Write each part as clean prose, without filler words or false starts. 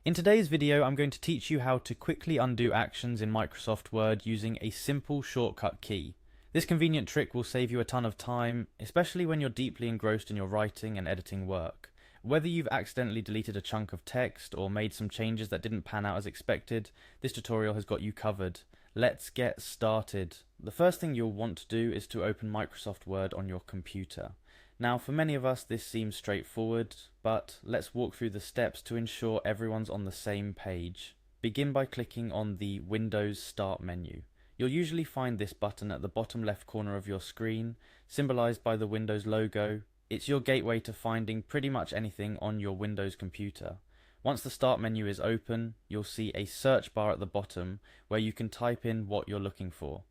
In today's video, I'm going to teach you how to quickly undo actions in Microsoft Word using a simple shortcut key. This convenient trick will save you a ton of time, especially when you're deeply engrossed in your writing and editing work. Whether you've accidentally deleted a chunk of text or made some changes that didn't pan out as expected, this tutorial has got you covered. Let's get started. The first thing you'll want to do is to open Microsoft Word on your computer. Now, for many of us this seems straightforward, but let's walk through the steps to ensure everyone's on the same page. Begin by clicking on the Windows Start menu. You'll usually find this button at the bottom left corner of your screen, symbolized by the Windows logo. It's your gateway to finding pretty much anything on your Windows computer. Once the Start menu is open, you'll see a search bar at the bottom where you can type in what you're looking for.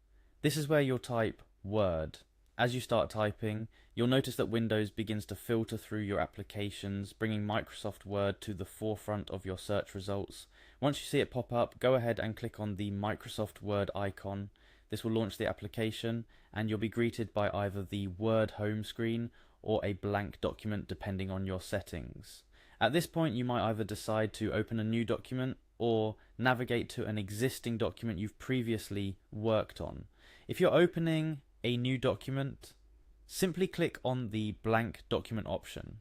This is where you'll type Word. As you start typing, you'll notice that Windows begins to filter through your applications, bringing Microsoft Word to the forefront of your search results. Once you see it pop up, go ahead and click on the Microsoft Word icon. This will launch the application, and you'll be greeted by either the Word home screen or a blank document depending on your settings. At this point, you might either decide to open a new document or navigate to an existing document you've previously worked on. If you're opening a new document, simply click on the blank document option.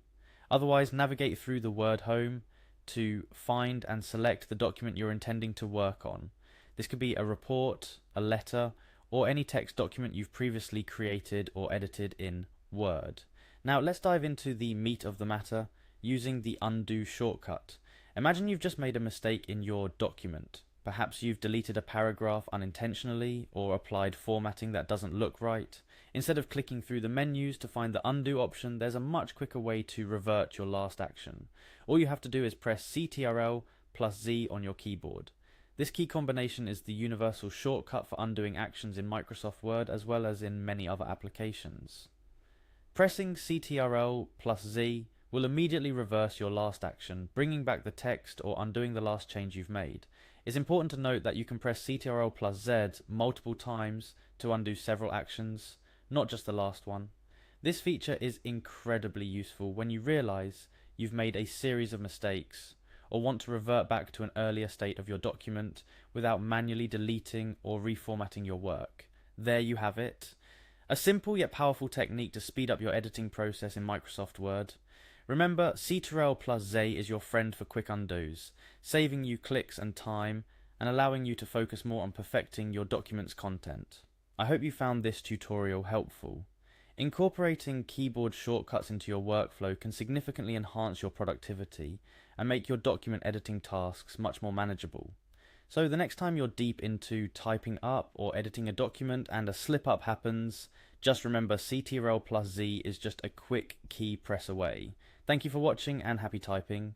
Otherwise, navigate through the Word home to find and select the document you're intending to work on. This could be a report, a letter, or any text document you've previously created or edited in Word. Now let's dive into the meat of the matter using the undo shortcut. Imagine you've just made a mistake in your document. Perhaps you've deleted a paragraph unintentionally or applied formatting that doesn't look right. Instead of clicking through the menus to find the undo option, there's a much quicker way to revert your last action. All you have to do is press Ctrl plus Z on your keyboard. This key combination is the universal shortcut for undoing actions in Microsoft Word as well as in many other applications. Pressing Ctrl plus Z will immediately reverse your last action, bringing back the text or undoing the last change you've made. It's important to note that you can press Ctrl plus Z multiple times to undo several actions, not just the last one. This feature is incredibly useful when you realize you've made a series of mistakes or want to revert back to an earlier state of your document without manually deleting or reformatting your work. There you have it. A simple yet powerful technique to speed up your editing process in Microsoft Word. Remember, Ctrl plus Z is your friend for quick undos, saving you clicks and time and allowing you to focus more on perfecting your document's content. I hope you found this tutorial helpful. Incorporating keyboard shortcuts into your workflow can significantly enhance your productivity and make your document editing tasks much more manageable. So the next time you're deep into typing up or editing a document and a slip up happens, just remember Ctrl plus Z is just a quick key press away. Thank you for watching and happy typing.